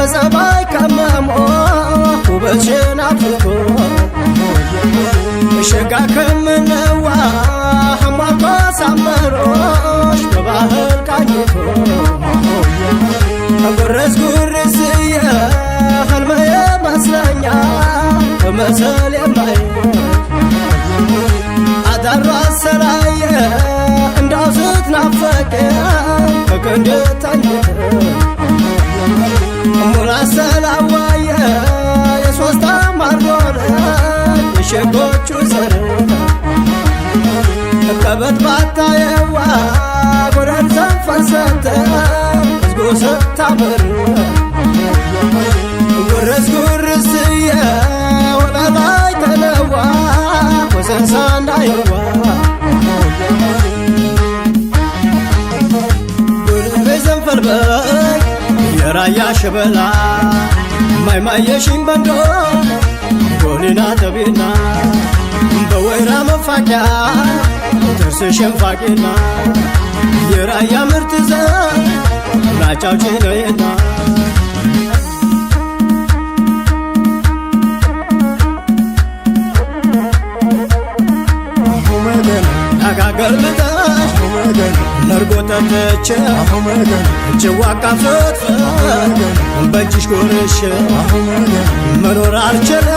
በጸባይ ከመሞ ውበትሽን አፍርቶ ሸጋ ከምነዋ ሐማርቶ ሳመሮሽ በባህል ቃኝቶ ጉርስ ጉርስየ ህልመየ መስለኛ በመሰል የማይ አዳሯ ሰራየ እንዳው ስትናፈቅ ከቀንድ ታኝተ ሙላ ሰላዋየ የሶስት አማርጎነ የሸጎቹ ዘር ከበት ባታየዋ ጎረን ዘንፈሰተ ህዝቡ ስታምር ጉርስ ጉርስየ ወለላይ ተለዋ ወሰንሳ እንዳየዋ ጉርቤ ዘንፈልበይ የራያ ሸበላ ማይማየሽን በንዶ ጎኒና ተቤና በወይራ መፋቂያ ጥርስሽን ፋቂና የራያ ምርጥ ዘር ናጫውቼ ነይና አጋገር ብታሽ መርጎተተች ጭዋቃ ፍትፍት በእጅሽ ጎርሽ መኖር አልችለ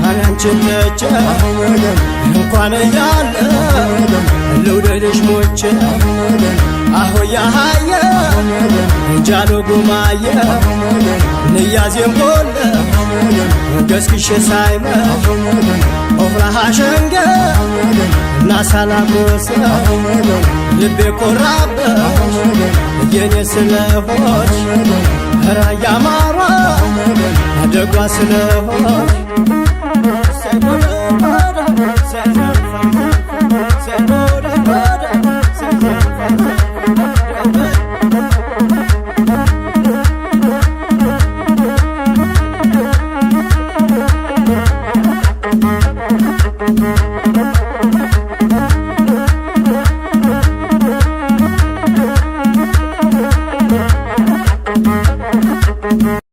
አንቺን ተቸ እንኳን እያለ ልውደድሽ ሞቼ አሆያ ሃየ ጃሎ ጉማየ ንያዜም ቦለ ገስክሽ ሳይመ ኦፍራሃ ሸንገ ናሳላጎሰ ልቤ ኮራበሽ የኔ ስለሆንሽ ራያ ማሯ አደጓ ስለሆንሽ